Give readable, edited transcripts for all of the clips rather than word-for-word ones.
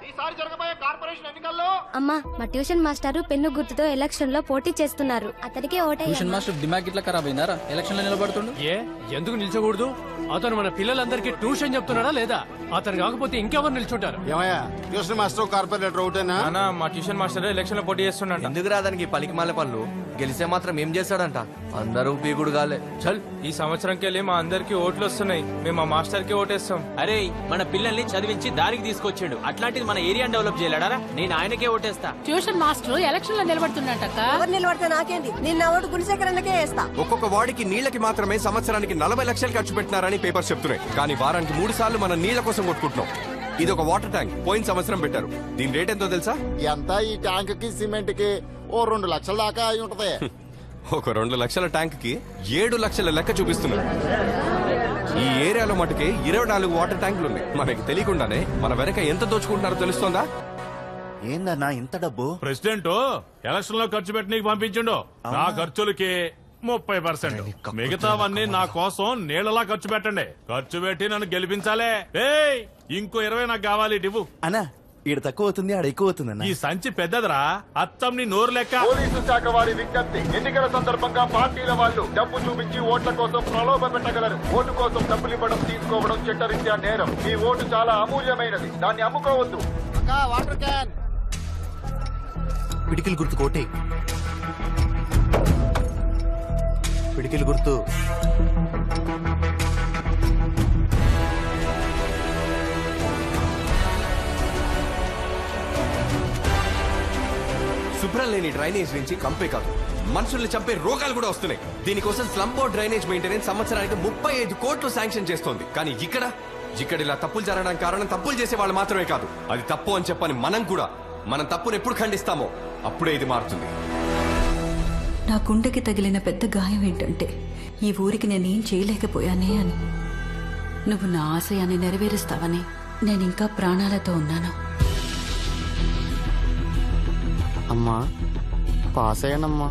ఈసారి జరగబోయే కార్పొరేషన్ ఎన్నికల్లో అమ్మా మా ట్యూషన్ మాస్టర్ పెన్ను గుర్తుతో ఎలక్షన్ లో పోటీ చేస్తున్నారు. అతడికే ఓటే. ట్యూషన్ మాస్టర్ దిమాగ్ ఇట్లా ఖరాబ్ అయినారా? ఎలక్షన్ లో నిలబడుతుండు. ఎందుకు నిల్చోకూడదు? అతను మన పిల్లలందరికీ ట్యూషన్ చెప్తున్నాడా లేదా? అతను కాకపోతే ఇంకెవరు నిల్చుంటారు? ఏమయ్యా ట్యూషన్ మాస్టర్ కార్పొరేటర్ ఒకటేనా? మా ట్యూషన్ మాస్టర్ ఎలక్షన్ లో పోటీ చేస్తున్నాడు. ఎందుకు రాదానికి పలికి మాల పనులు? గెలిస్తే మాత్రం ఏం చేస్తాడంట? అందరూ పీకుడు కాలే. చల్, ఈ సంవత్సరంకి వెళ్ళి మా అందరికి ఓట్లు వస్తున్నాయి. మేము మా మాస్టర్ కి ఓటేస్తాం. అరే మన పిల్లల్ని చదివించి దారికి తీసుకొచ్చాడు. అట్లాంటిది మన ఏరియా డెవలప్ చేయలేడా? నేను ఆయనకే ఓటేస్తా. ట్యూషన్ మాస్టర్ ఎలక్షన్ లో నిలబడుతున్నట్టక్క. ఎవరు నిలబడితే నాకేంది? నిన్న ఓటు గుణశేఖరన్నకే వేస్తా. ఒక్కొక్క వార్డుకి నీళ్లకి మాత్రమే సంవత్సరానికి 40 లక్షలు ఖర్చు పెట్టినారని పేపర్స్ చెప్తున్నాయి. కానీ వారానికి 3 సార్లు మనం నీళ్ల కోసం కొట్టుకుంటున్నాం. ఇది ఒక వాటర్ ట్యాంక్. పోయిన సంవత్సరం పెట్టారు. దీని రేట్ ఎంతో తెలుసా? ఎంత? ఈ ట్యాంక్ కి సిమెంట్ కి ఓ 2 లక్షల దాకా అయి ఉంటది. ఒక 2 లక్షల ట్యాంక్ కి 7 లక్షల లెక్క చూపిస్తున్నారు. ఈ ఏరియాలో మటుకే 24 వాటర్ ట్యాంకులు ఉన్నాయి. మనకి తెలియకుండానే మన వెనక ఎంత దోచుకుంటున్నారో తెలుస్తోందా? ఏందన్నా ఇంత డబ్బు? ప్రెసిడెంట్ ఎలక్షన్ లో ఖర్చు పెట్టి నీకు పంపించిండు. నా ఖర్చులకి 30%. మిగతావన్నీ నా కోసం నీళ్ళలా ఖర్చు పెట్టండి. ఖర్చు పెట్టి నన్ను గెలిపించాలే. ఇంకో 20 నాకు కావాలి. ఇవ్వు అన్నా. ఈడ తక్కువ అవుతుంది, ఆడ ఎక్కువ అవుతుంది. ఈ సంచి పెద్దదిరా. అత్తం నీ నోరు లెక్క. పోలీసు శాఖ వారి విజ్ఞప్తి. ఎన్నికల సందర్భంగా పార్టీల వాళ్ళు డబ్బు చూపించి ఓట్ల కోసం ప్రలోభ పెట్టగలరు. ఓటు కోసం డబ్బులు ఇవ్వడం తీసుకోవడం చట్టరీత్యా నేరం. ఈ ఓటు చాలా అమూల్యమైనది. దాన్ని అమ్ముకోవద్దు. Water can. పిడికిలు గుర్తు కోటే. పిడికిలు గుర్తు. శుభ్రం లేని డ్రైనేజ్ నుంచి కంపే కాదు, మనుషుల్ని చంపే రోగాలు కూడా వస్తున్నాయి. దీనికోసం స్లమ్ బోర్డ్ డ్రైనేజ్ మెయింటెనెన్స్ సంవత్సరానికి 35 కోట్లు శాంక్షన్ చేస్తోంది. కానీ ఇక్కడ ఇలా తప్పులు జరగడానికి కారణం తప్పులు చేసే వాళ్ళు మాత్రమే కాదు, అది తప్పు అని చెప్పని మనం కూడా. మనం తప్పును ఎప్పుడు ఖండిస్తామో అప్పుడే ఇది మారుతుంది. నా గుండెకి తగిలిన పెద్ద గాయం ఏంటంటే ఈ ఊరికి నేనేం చేయలేకపోయానే అని. నువ్వు నా ఆశయాన్ని నెరవేరుస్తావని నేనింకా ప్రాణాలతో ఉన్నాను. అమ్మా పాస్ అయ్యానమ్మా.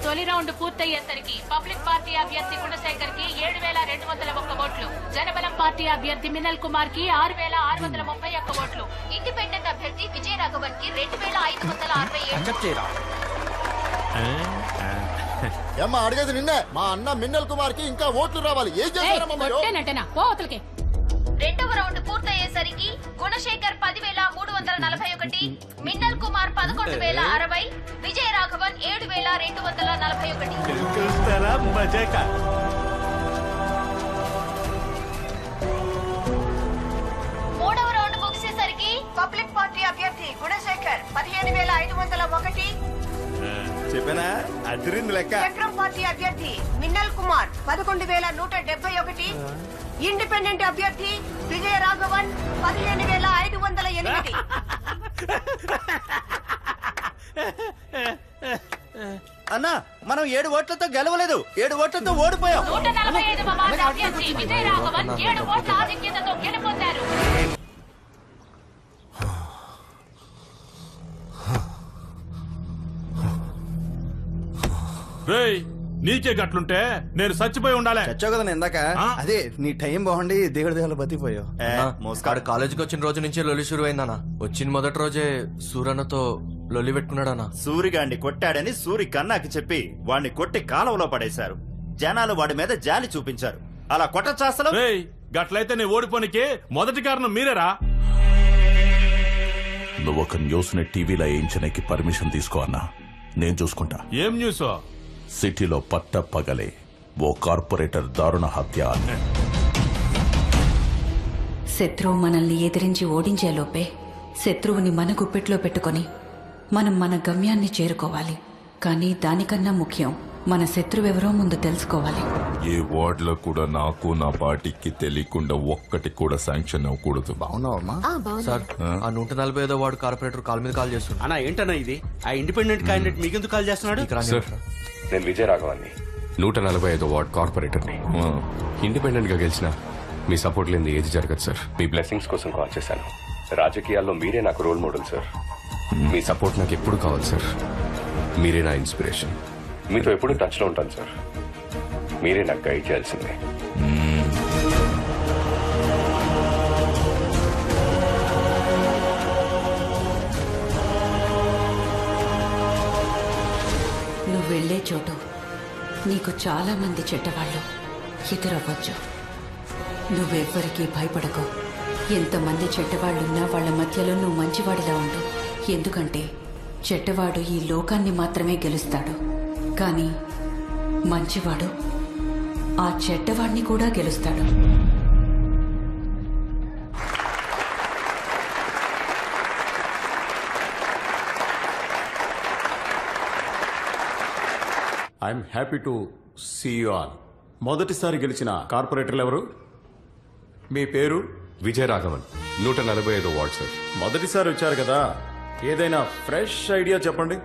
తొలి రౌండ్ పూర్తయ్యేసరికి పబ్లిక్ పార్టీ అభ్యర్థి గుణశేఖర్ కి 7,201 ఓట్లు, జనబలం పార్టీ అభ్యర్థి మినల్ కుమార్ కి 6,631 ఓట్లు, ఇండిపెండెంట్ అభ్యర్థి విజయ రాఘవన్ కి 2,567. ఏమ్మా అడిగేది నిన్నే. మా అన్న మిన్నల్ కుమార్ కి ఇంకా ఓట్లు రావాలి. ఏం చేస్తారమ్మా? రెండవ రౌండ్ పూర్తయ్యేసరికి గుణశేఖర్ 10,341, మిన్నల్ కుమార్ 11,060, విజయ రాఘవన్ 7,241. మూడవ రౌండ్ ముగిసేసరికి పబ్లిక్ పార్టీ అభ్యర్థి గుణశేఖర్ 15,501, చెప్పనా అదిరింది లెక్క. చక్రం పార్టీ అభ్యర్థి మిన్నల్ కుమార్ 11,171, ఇండిపెండెంట్ అభ్యర్థి విజయ రాఘవన్ 15,508. అన్నా మనం 7 ఓట్లతో గెలవలేదు, 7 ఓట్లతో ఓడిపోయాం. 145వ వార్డు అభ్యర్థి విజయ రాఘవన్ 7 ఓట్ల ఆధిక్యతతో గెలుపొందారు. నీకే గట్లుంటే నేను చచ్చిపోయి ఉండాలి. చచ్చావు కదా ఇందాక. అదే నీ టైం బాగుండి దేవుడి దేవుళ్ళు బతికిపోయావు. మోస్కాడు కాలేజీకి వచ్చిన రోజు నుంచి లొల్లి షురు అయిందన్నా. వచ్చిన మొదటి రోజే సూరన్నతో లొల్లి పెట్టుకున్నాడన్నా. సూరిగాడిని కొట్టాడని సూరి కన్నాకి చెప్పి వాడిని కొట్టి కాలువలో పడేశారు. జనాలు వాడి మీద జాలి చూపించారు. అలా కొట్టచాస్తలు. గట్లయితే నీ ఓడిపోనికి మొదటి కారణం మీరేరా? నువ్వు ఒక న్యూస్ ని టీవీలో వేయించడానికి పర్మిషన్ తీసుకో అన్నా, నేను చూసుకుంటా. ఏం న్యూస్? సిటీలో పట్ట పగలే ఓ కార్పొరేటర్ దారుణ హత్య. శత్రువు మనల్ని ఎదిరించి ఓడించేలోపే శత్రువుని మన గుప్పెట్లో పెట్టుకొని మనం మన గమ్యాన్ని చేరుకోవాలి. కానీ దానికన్నా ముఖ్యం మన శత్రువెవరో ముందు తెలుసుకోవాలి. ఏ వార్డులో కూడా నాకు నా పార్టీకి తెలియకుండా ఒక్కటి కూడా శాంక్షన్ అవ్వకూడదు. సార్, ఆ 145వ వార్డు కార్పొరేటర్ కాల్ మీద కాల్ చేస్తున్నాడు. అన్నా ఏంటన్నా ఇది? ఆ ఇండిపెండెంట్ క్యాండిడేట్ మీకెందుకు కాల్ చేస్తున్నాడు? నేను విజయ రాఘవాన్ని, 145వ వార్డ్ కార్పొరేటర్ని. ఇండిపెండెంట్ గా గెలిచిన మీ సపోర్ట్ లేని ఏది జరగదు సార్. మీ బ్లెస్సింగ్స్ కోసం కాల్ చేశాను. రాజకీయాల్లో మీరే నాకు రోల్ మోడల్ సార్. మీ సపోర్ట్ నాకు ఎప్పుడు కావాలి సార్. మీరే నా ఇన్స్పిరేషన్. మీతో ఎప్పుడు టచ్ లో ఉంటాను సార్. మీరే నాకు గైడ్ చేయాల్సిందే. నీకు చాలా మంది చెడ్డవాళ్ళు ఎదురవ్వచ్చు. నువ్వెవ్వరికీ భయపడకు. ఎంతమంది చెడ్డవాళ్ళున్నా వాళ్ళ మధ్యలో నువ్వు మంచివాడిలా ఉండు. ఎందుకంటే చెడ్డవాడు ఈ లోకాన్ని మాత్రమే గెలుస్తాడు, కానీ మంచివాడు ఆ చెడ్డవాడిని కూడా గెలుస్తాడు. I'm happy to see you all. మొదటిసారి గెలిచిన కార్పొరేటర్లు ఎవరు? మీ పేరు? Vijayaraghavan, 145 ward sir. మొదటిసారి వచ్చారు కదా, ఏదైనా ఫ్రెష్ ఐడియా చెప్పండి.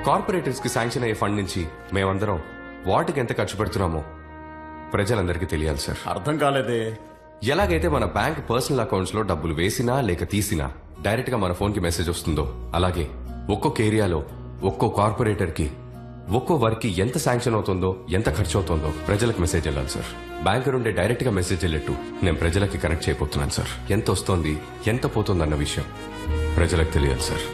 కార్పొరేటర్స్ కి శాంక్షన్ అయ్యే ఫండ్ నుంచి మేమందరం వాటికి ఎంత ఖర్చు పెడుతున్నామో ప్రజలందరికీ తెలియాలి సార్. అర్థం కాలేదే. ఎలాగైతే మన బ్యాంక్ పర్సనల్ అకౌంట్స్ లో డబ్బులు వేసినా లేక తీసినా డైరెక్ట్ గా మన ఫోన్ కి మెసేజ్ వస్తుందో, అలాగే ఒక్కొక్క ఏరియాలో ఒక్కో కార్పొరేటర్ కి ఒక్కో వర్క్ కి ఎంత శాంక్షన్ అవుతుందో, ఎంత ఖర్చు అవుతుందో ప్రజలకు మెసేజ్ వెళ్ళాలి సార్. బ్యాంక్ నుండి డైరెక్ట్ గా మెసేజ్ వెళ్ళట్టు నేను ప్రజలకి కనెక్ట్ చేయబోతున్నాను సార్. ఎంత వస్తోంది, ఎంత పోతుంది అన్న విషయం ప్రజలకు తెలియాలి సార్.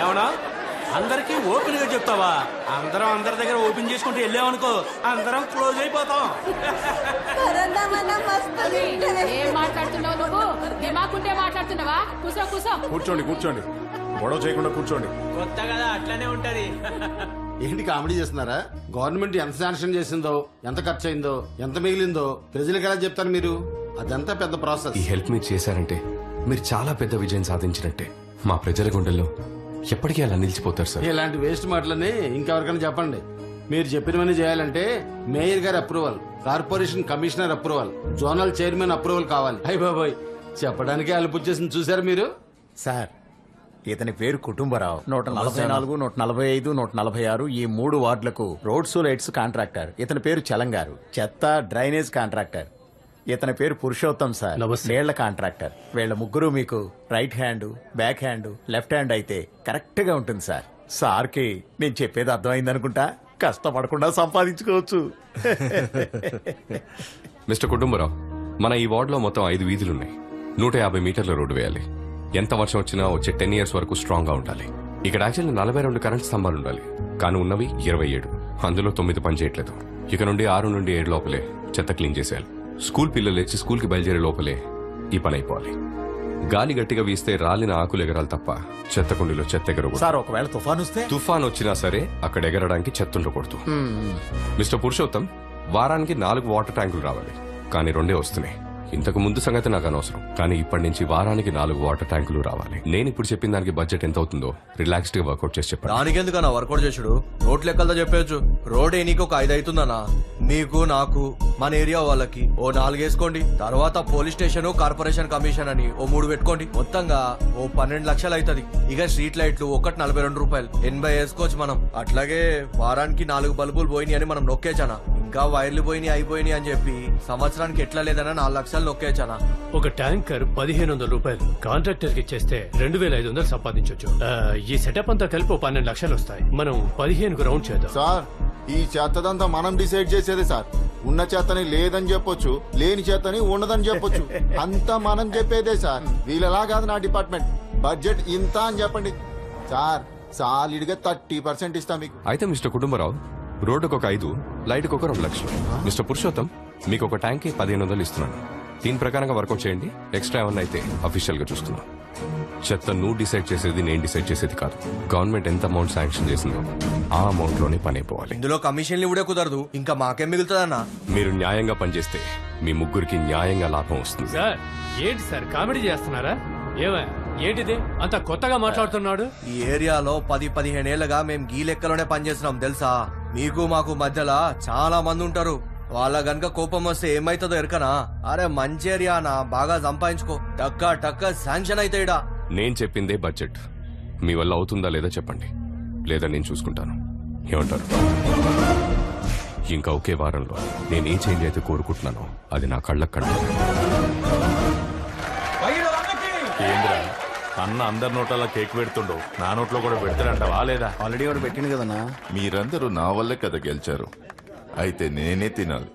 ఏమన్నా అందరికీ ఓపెన్ గా చెప్తావా? అందరం అందరి దగ్గర ఓపెన్ చేసుకుంటూ వెళ్ళామనుకో అందరం క్లోజ్ అయిపోతాం. ఏం మాట్లాడుతున్నావు నువ్వు? దిమాకుంటే మాట్లాడుతున్నావా? కూసో కూసో. కూర్చోండి కూర్చోండి, గొడవ చేయకుండా కూర్చోండి. కొత్త కదా అట్లానే ఉంటది. ఏంటి కామెడీ చేస్తున్నారా? గవర్నమెంట్ ఎంత శాంక్షన్ చేసిందో, ఎంత ఖర్చు అయిందో, ఎంత మిగిలిందో ప్రజలకు ఎలా చెప్తారు మీరు? అదంతా పెద్ద ప్రాసెస్. ఈ హెల్ప్ మీరు చేశారంటే మీరు చాలా పెద్ద విజయం సాధించినట్టే. మా ప్రజల గుండెల్లో ఎప్పటికీ అలా నిలిచిపోతారు సార్. ఇలాంటి వేస్ట్ మాటలని ఇంకెవరికైనా చెప్పండి. మీరు చెప్పినవన్నీ చేయాలంటే మేయర్ గారి approval, corporation commissioner approval, zonal chairman approval కావాలి. అయ్య బాబాయ్, చెప్పడానికి అలుపు చేసింది చూసారు మీరు? సార్, ఇతని పేరు కుటుంబరావు. 144, 145, 146 ఈ 3 వార్డులకు రోడ్స్ లైట్స్ కాంట్రాక్టర్. ఇతని పేరు చలంగారు, చెత్త డ్రైనేజ్ కాంట్రాక్టర్. ఇతని పేరు పురుషోత్తం సార్, నీళ్ల కాంట్రాక్టర్. వీళ్ళ ముగ్గురు మీకు right hand, back hand, left hand అయితే కరెక్ట్ గా ఉంటుంది సార్. సార్కి నేను చెప్పేది అర్థమైంది అనుకుంటా. కష్టపడకుండా సంపాదించుకోవచ్చు. మిస్టర్ కుటుంబరావు, మన ఈ వార్డులో మొత్తం 5 వీధులున్నాయి. 150 మీటర్ల రోడ్డు వేయాలి. ఎంత వర్షం వచ్చినా వచ్చే 10 years వరకు స్ట్రాంగ్ గా ఉండాలి. ఇక్కడ యాక్చువల్లీ 42 కరెంట్ స్తంభాలు ఉండాలి, కానీ ఉన్నవి 27. అందులో 9 పనిచేయట్లేదు. ఇక నుండి 6 నుండి 7 లోపలే చెత్త క్లీన్ చేసేయాలి. స్కూల్ పిల్లలు లేచి స్కూల్ కి బయలుదేరే లోపలే ఈ పని అయిపోవాలి. గాలి గట్టిగా వీస్తే రాలిన ఆకులు ఎగరాలి తప్ప చెత్త కుండీలో చెత్త ఎగరకూడదు. సార్, ఒకవేళ తుఫాన్ వస్తే? తుఫాన్ వచ్చినా సరే అక్కడ ఎగరడానికి చెత్త ఉండకూడదు. మిస్టర్ పురుషోత్తం, వారానికి 4 వాటర్ ట్యాంకులు రావాలి, కానీ 2 వస్తున్నాయి. ఇంతకు ముందు సంగతి నాకు అనవసరం, కానీ ఇప్పటి నుంచి వారానికి 4 వాటర్ ట్యాంకులు రావాలి. నేను ఇప్పుడు చెప్పిన దానికి బడ్జెట్ ఎంత అవుతుందో రిలాక్స్డ్ గా వర్కౌట్ చేసి చెప్పాను. దానికి ఎందుకన్నా వర్కౌట్ చేసుడు? రోడ్ లెక్కలతో చెప్పచ్చు. రోడ్ నీకు ఒక 5 అవుతుందన్నా. నీకు, నాకు, మన ఏరియా వాళ్ళకి ఓ 4 వేసుకోండి. తర్వాత పోలీస్ స్టేషన్, కార్పొరేషన్ కమిషన్ అని ఓ 3 పెట్టుకోండి. మొత్తంగా ఓ 12 లక్షలు అవుతుంది. ఇక స్ట్రీట్ లైట్లు ఒకటి 42 రూపాయలు, 80 వేసుకోవచ్చు మనం. అట్లాగే వారానికి 4 బల్బులు పోయినాయి అని మనం నొక్కేచానా. ఇంకా వైర్లు పోయినాయి, అయిపోయినాయి అని చెప్పి సంవత్సరానికి ఎట్లా లేదన్నా 4 లక్షలు నొక్కేచానా. ఒక ట్యాంకర్ 1500 రూపాయలు కాంట్రాక్టర్ కి ఇచ్చేస్తే 2500 సంపాదించవచ్చు. ఈ సెటప్ అంతా కలిపి 12 లక్షలు వస్తాయి. మనం 15కు రౌండ్ చేద్దాం. సార్, ఈ చెత్తదంతా మనం డిసైడ్ చేసేదే సార్. ఉన్న చెత్తని లేదని చెప్పొచ్చు, లేని చెత్తని ఉండదని చెప్పొచ్చు. అంతా మనం చెప్పేదే సార్. వీళ్ళలా కాదు నా డిపార్ట్మెంట్. బడ్జెట్ ఇంత అని చెప్పండి సార్. సాలిడ్ గా 30% ఇస్తా మీకు. అయితే మిస్టర్ కుటుంబరావు, రోడ్డుకు ఒక 5, లైట్కి ఒక 2 లక్షలు. మిస్టర్ పురుషోత్తం, మీకు ఒక ట్యాంక్ 1500 ఇస్తున్నాను. దీని ప్రకారంగా వర్కౌట్ చేయండి. ఎక్స్ట్రా ఏమన్నా అయితే అఫీషియల్ గా చూస్తున్నాం. చెత్త నువ్వు డిసైడ్ చేసేది, నేను డిసైడ్ చేసేది కాదు. గవర్నమెంట్ ఎంత అమౌంట్ శాంక్షన్ చేసిందో ఆ అమౌంట్ లోనే పని అయిపోవాలి. ఇందులో కమిషన్లు కూడా కుదరదు. ఇంకా మాకేం మిగులుతుందన్నా? మీరు న్యాయంగా పనిచేస్తే మీ ముగ్గురికి న్యాయంగా లాభం వస్తుంది. సార్, ఏంటి సార్ కామెడీ చేస్తున్నారా? ఏంటిది అంత కొత్తగా మాట్లాడుతున్నాడు? ఈ ఏరియాలో 10-15 ఏళ్లుగా మేము గీ లెక్కలోనే పనిచేస్తున్నాం తెలుసా. మీకు మాకు మధ్యలో చాలా మంది ఉంటారు. వాళ్ళ గనక కోపం వస్తే ఏమైతుందో ఎరకనా? అరే మంచి ఏరియానా, బాగా సంపాదించుకో, టక్క శాంక్షన్ అయితే ఇడా. నేను చెప్పిందే బడ్జెట్. మీ వల్ల అవుతుందా లేదా చెప్పండి, లేదా నేను చూసుకుంటాను. ఏమంటారు? ఇంకా ఒకే వారంలో నేనేం చేంజ్ అయితే కోరుకుంటున్నానో అది నా కళ్ళకు కనబడాలి. ఏంద్రా అన్న అందరి నోట్ల కేక్ పెడుతుండో, నా నోట్లో కూడా పెడతాడంటావా లేదా? ఆల్రెడీ వాడు పెట్టింది కదన్నా. మీరందరూ నా వల్లే కదా గెలిచారు, అయితే నేనే తినాలి.